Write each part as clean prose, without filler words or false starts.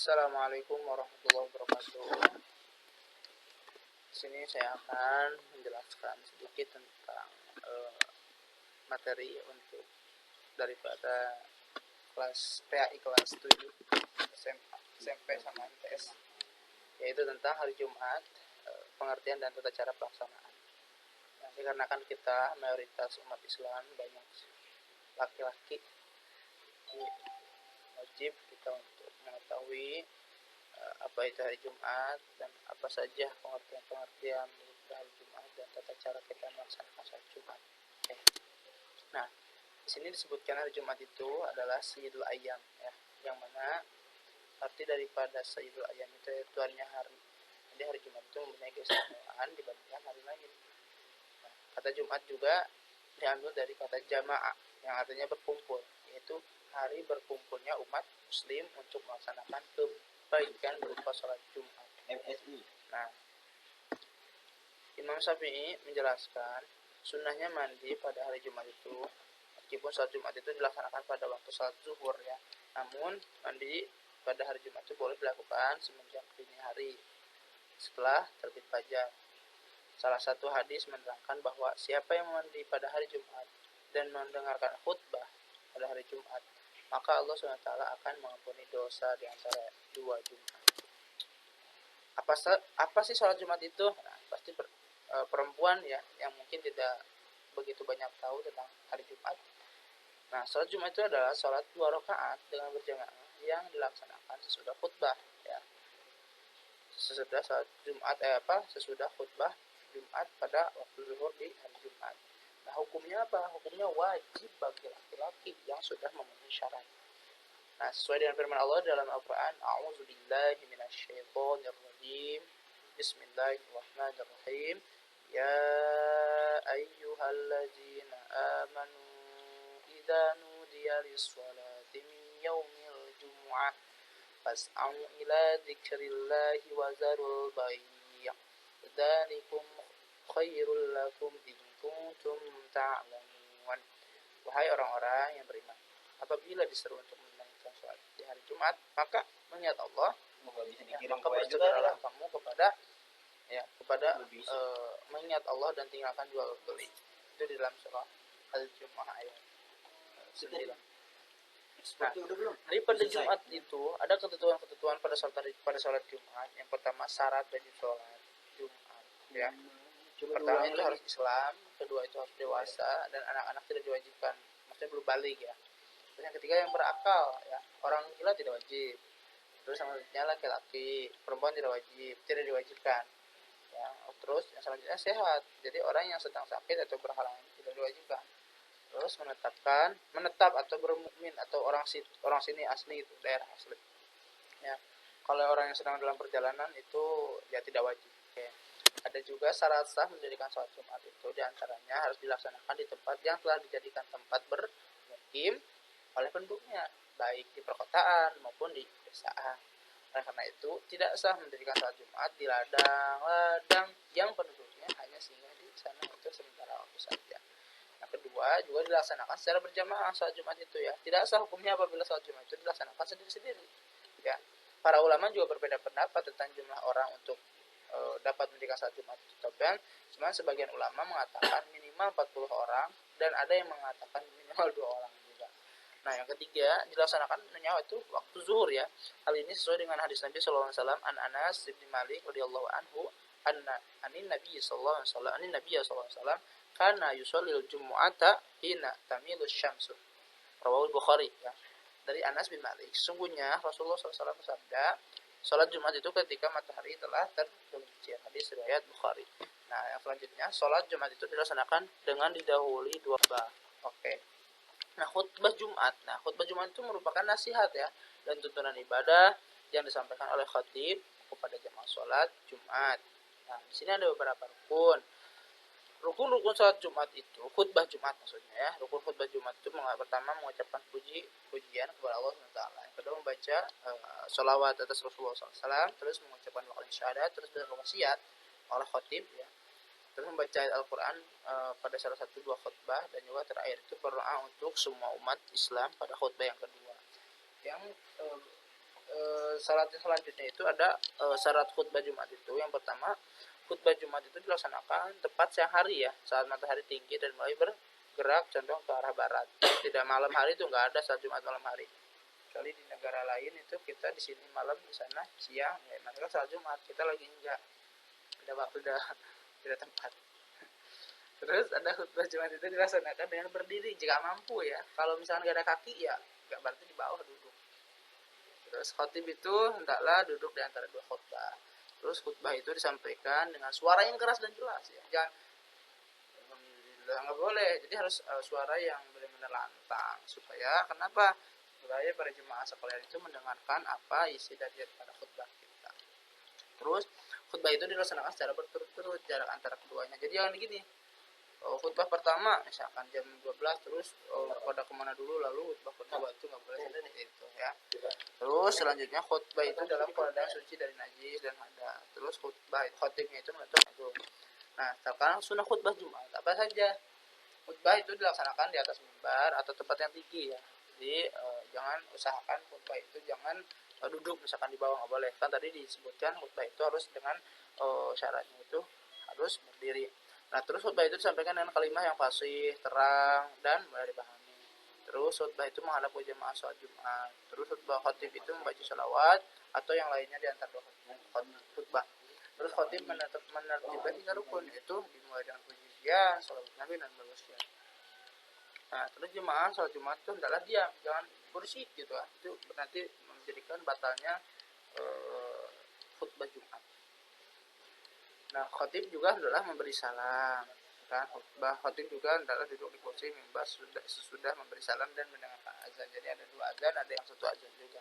Assalamualaikum warahmatullahi wabarakatuh. Di sini saya akan menjelaskan sedikit tentang materi untuk daripada kelas PAI kelas 7 SMP sama MTS, yaitu tentang hari Jumat, pengertian dan tata cara pelaksanaan. Nah, dikarenakan kita mayoritas umat Islam banyak laki-laki, wajib kita untuk mengetahui apa itu hari Jumat dan apa saja pengertian-pengertian dari hari Jumat dan tata cara kita melaksanakan sholat Jumat. Oke. Nah, di sini disebutkan hari Jumat itu adalah Sayyidul Ayyam, ya, yang mana arti daripada Sayyidul Ayyam itu tuannya hari. Jadi hari Jumat itu mempunyai keistimewaan dibandingkan hari lain. Nah, kata Jumat juga diambil dari kata jamaah yang artinya berkumpul, yaitu hari berkumpulnya umat muslim untuk melaksanakan kebaikan berupa sholat Jumat. MSI. Nah, Imam Syafi'i menjelaskan sunnahnya mandi pada hari Jumat itu, meskipun sholat Jumat itu dilaksanakan pada waktu sholat zuhur, ya, namun mandi pada hari Jumat itu boleh dilakukan semenjak dini hari setelah terbit fajar. Salah satu hadis menerangkan bahwa siapa yang mandi pada hari Jumat dan mendengarkan khutbah pada hari Jumat, maka Allah SWT akan mengampuni dosa di antara dua Jumat. Apa sih sholat Jumat itu? Nah, pasti perempuan, ya, yang mungkin tidak begitu banyak tahu tentang hari Jumat. Nah, sholat Jumat itu adalah sholat 2 rakaat dengan berjamaah yang dilaksanakan sesudah khutbah, ya. Sesudah sholat Jumat sesudah khutbah Jumat pada waktu zuhur di hari Jumat. Nah, hukumnya apa? Hukumnya wajib bagi laki-laki yang sudah memenuhi syarat. Nah, sesuai dengan firman Allah dalam Al-Quran, A'udzubillahi minasyaitonirrajim, Bismillahirrahmanirrahim, Ya ayyuhalladzina amanu idza nudiya lis-sholati min yaumil jumu'ah fas'au ila dzikrillahi wa zarul bai', dzalikum khairul lakum in kuntum ta'lamun. Wahai orang-orang yang beriman, apabila diseru untuk menunaikan sholat di hari Jumat, maka mengingat Allah, maka bersegeralah kamu kepada mengingat Allah dan tinggalkan jual beli. Itu di dalam surah Al-Jumu'ah ayat 9. Nah, pada Jumat itu ada ketentuan-ketentuan pada sholat Jumat. Yang pertama, syarat bagi sholat Jumat, ya. Pertama itu harus Islam, kedua itu harus dewasa, dan anak-anak tidak diwajibkan, maksudnya belum balik, ya. Terus yang ketiga yang berakal, ya. Orang gila tidak wajib. Terus selanjutnya laki-laki, perempuan tidak diwajibkan, ya. Terus yang selanjutnya sehat, jadi orang yang sedang sakit atau berhalangan tidak diwajibkan. Terus menetap atau bermukmin atau orang sini asli, itu daerah asli, ya. Kalau orang yang sedang dalam perjalanan itu ya tidak wajib. Oke. Ada juga syarat sah mendirikan sholat Jumat itu diantaranya harus dilaksanakan di tempat yang telah dijadikan tempat bermukim oleh penduduknya, baik di perkotaan maupun di pedesaan. Oleh karena itu tidak sah mendirikan sholat Jumat di ladang-ladang yang penduduknya hanya singgah di sana untuk sementara waktu saja. Yang kedua juga dilaksanakan secara berjamaah sholat Jumat itu, ya. Tidak sah hukumnya apabila sholat Jumat itu dilaksanakan sendiri-sendiri, ya. Para ulama juga berbeda pendapat tentang jumlah orang untuk dapat mendirikan sholat Jumat. Cuman sebagian ulama mengatakan minimal 40 orang dan ada yang mengatakan minimal 2 orang juga. Nah, yang ketiga dilaksanakan nyawa itu waktu zuhur, ya. Hal ini sesuai dengan hadis Nabi sallallahu alaihi wasallam an Anas bin Malik radhiyallahu anhu anin Nabi sallallahu alaihi wasallam kana yusallil jumu'ata hina tamilus syamsu. Rawahu Bukhari, ya. Dari Anas bin Malik, sesungguhnya Rasulullah SAW bersabda, sholat Jumat itu ketika matahari telah tergelincir. Hadis riwayat Bukhari. Nah, yang selanjutnya, sholat Jumat itu dilaksanakan dengan didahului 2 khutbah. Oke. Nah, khutbah Jumat. Itu merupakan nasihat, ya, dan tuntunan ibadah yang disampaikan oleh khatib kepada jamaah sholat Jumat. Nah, di sini ada beberapa rukun. Rukun sholat Jumat itu, khutbah Jumat maksudnya, ya. Rukun khutbah Jumat itu pertama mengucapkan pujian kepada Allah SWT. Yang kedua membaca sholawat atas Rasulullah SAW, terus mengucapkan waqal syahadat, terus berwasiat oleh khatib, ya. Terus membaca Al-Quran pada salah satu 2 khutbah, dan juga terakhir itu berdoa untuk semua umat Islam pada khutbah yang kedua. Yang salat selanjutnya itu ada syarat khutbah Jumat itu. Yang pertama, khutbah Jumat itu dilaksanakan tepat siang hari ya, saat matahari tinggi dan mulai bergerak condong ke arah barat. Tidak malam hari, itu nggak ada salat Jumat malam hari. Kali di negara lain itu kita di sini malam, di sana siang, ya mereka salat Jumat, kita lagi enggak. Beda tempat. Terus ada khutbah Jumat itu dilaksanakan dengan berdiri jika mampu ya. Kalau misalkan nggak ada kaki ya nggak, berarti di bawah duduk. Terus khotib itu hendaklah duduk di antara dua khutbah. Terus khutbah itu disampaikan dengan suara yang keras dan jelas ya. Jangan nggak boleh. Jadi harus suara yang benar-benar lantang, supaya kenapa? Supaya para jemaah sekalian itu mendengarkan apa isi dari pada khutbah kita. Terus khutbah itu dilaksanakan secara berturut-turut jarak antara keduanya. Jadi jangan gini. Khutbah pertama misalkan jam 12, terus pada kemana dulu, lalu khutbah kedua itu nggak boleh ada di situ ya. Terus selanjutnya khutbah itu dalam keadaan suci dari najis dan hadas. Terus khotibnya itu mengatur itu. Nah, sekarang sunnah khutbah Jumat apa saja? Khutbah itu dilaksanakan di atas mimbar atau tempat yang tinggi ya. Jadi jangan usahakan khutbah itu jangan duduk misalkan di bawah, nggak boleh. Kan tadi disebutkan khutbah itu harus dengan syaratnya itu harus berdiri. Nah, terus khutbah itu disampaikan dengan kalimat yang fasih, terang, dan mudah dipahami. Terus khutbah itu menghadap ke jemaah sholat Jumat. Terus khutbah khotib itu membaca sholawat atau yang lainnya di antara dua khutbah. Terus khotib menertibkan 3 rukun, yaitu dimulai dengan pujian, sholawat Nabi, dan berwasiat. Nah, terus jemaah sholat Jumat itu hendaklah diam, jangan berisik gitu lah. Itu nanti menjadikan batalnya khutbah Jumat. Nah, khotib juga adalah memberi salam. Kan, khotib juga adalah duduk di kursi mimbar sesudah memberi salam dan mendengarkan azan. Jadi ada 2 azan, ada yang 1 azan juga.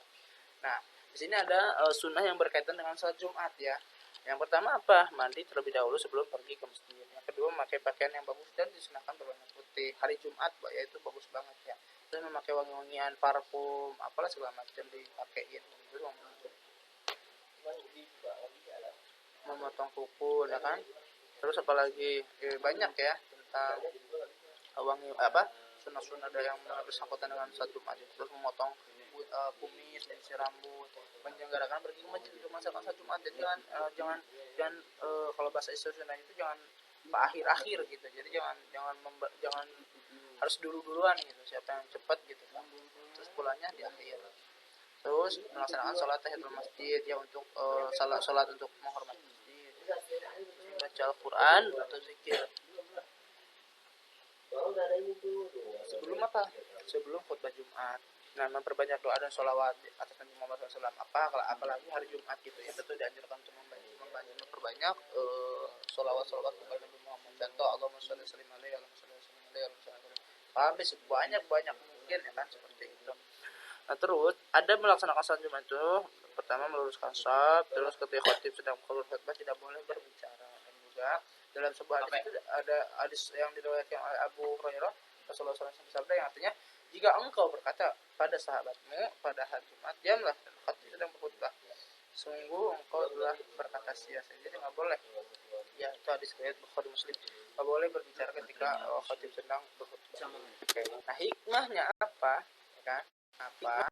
Nah, di sini ada sunnah yang berkaitan dengan salat Jumat ya. Yang pertama apa? Mandi terlebih dahulu sebelum pergi ke masjid. Yang kedua, memakai pakaian yang bagus dan disunahkan berwarna putih. Hari Jumat, ya itu bagus banget ya. Terus memakai wangi-wangian, parfum, apalah segala macam dipakein. Itu memotong kuku ya kan. Terus apalagi banyak ya tentang wangi apa sunnah-sunnah yang bersangkutan dengan salat Jumat. Terus memotong kumis, menyisir rambut, menyelenggarakan pergi ke masjid untuk melaksanakan salat Jumat. Jadi jangan kalau bahasa Islam itu jangan akhir-akhir gitu. Jadi jangan harus duluan gitu, siapa yang cepat gitu kan. Terus pulangnya di akhir. Terus melaksanakan sholat tahiyatul masjid ya, untuk sholat untuk menghormati masjid, baca Al-Quran atau zikir. Sebelum apa? Sebelum khutbah Jumat. Nah, memperbanyak doa dan sholawat atas Nabi Muhammad SAW. Apalagi hari Jumat gitu ya, tentu dianjurkan untuk memperbanyak sholawat kepada Nabi Muhammad. Contoh Allahumma sholli wa sallim alaihi sampai sebanyak mungkin ya kan, seperti itu. Nah, terus ada melaksanakan salat Jumat itu pertama meluruskan shaf, terus ketika khotib sedang khutbah tidak boleh berbicara. Dan juga dalam sebuah hadis itu ada hadis yang diriwayatkan oleh Abu Hurairah, Rasulullah SAW yang artinya, jika engkau berkata pada sahabatmu pada hari Jumat, diamlah dan khotib sedang berkhutbah, sungguh engkau telah berkata sia-sia. Jadi nggak boleh ya, itu hadis riwayat Bukhari Muslim, nggak boleh berbicara ketika khotib sedang berkhutbah. Nah, hikmahnya apa ya kan? Apa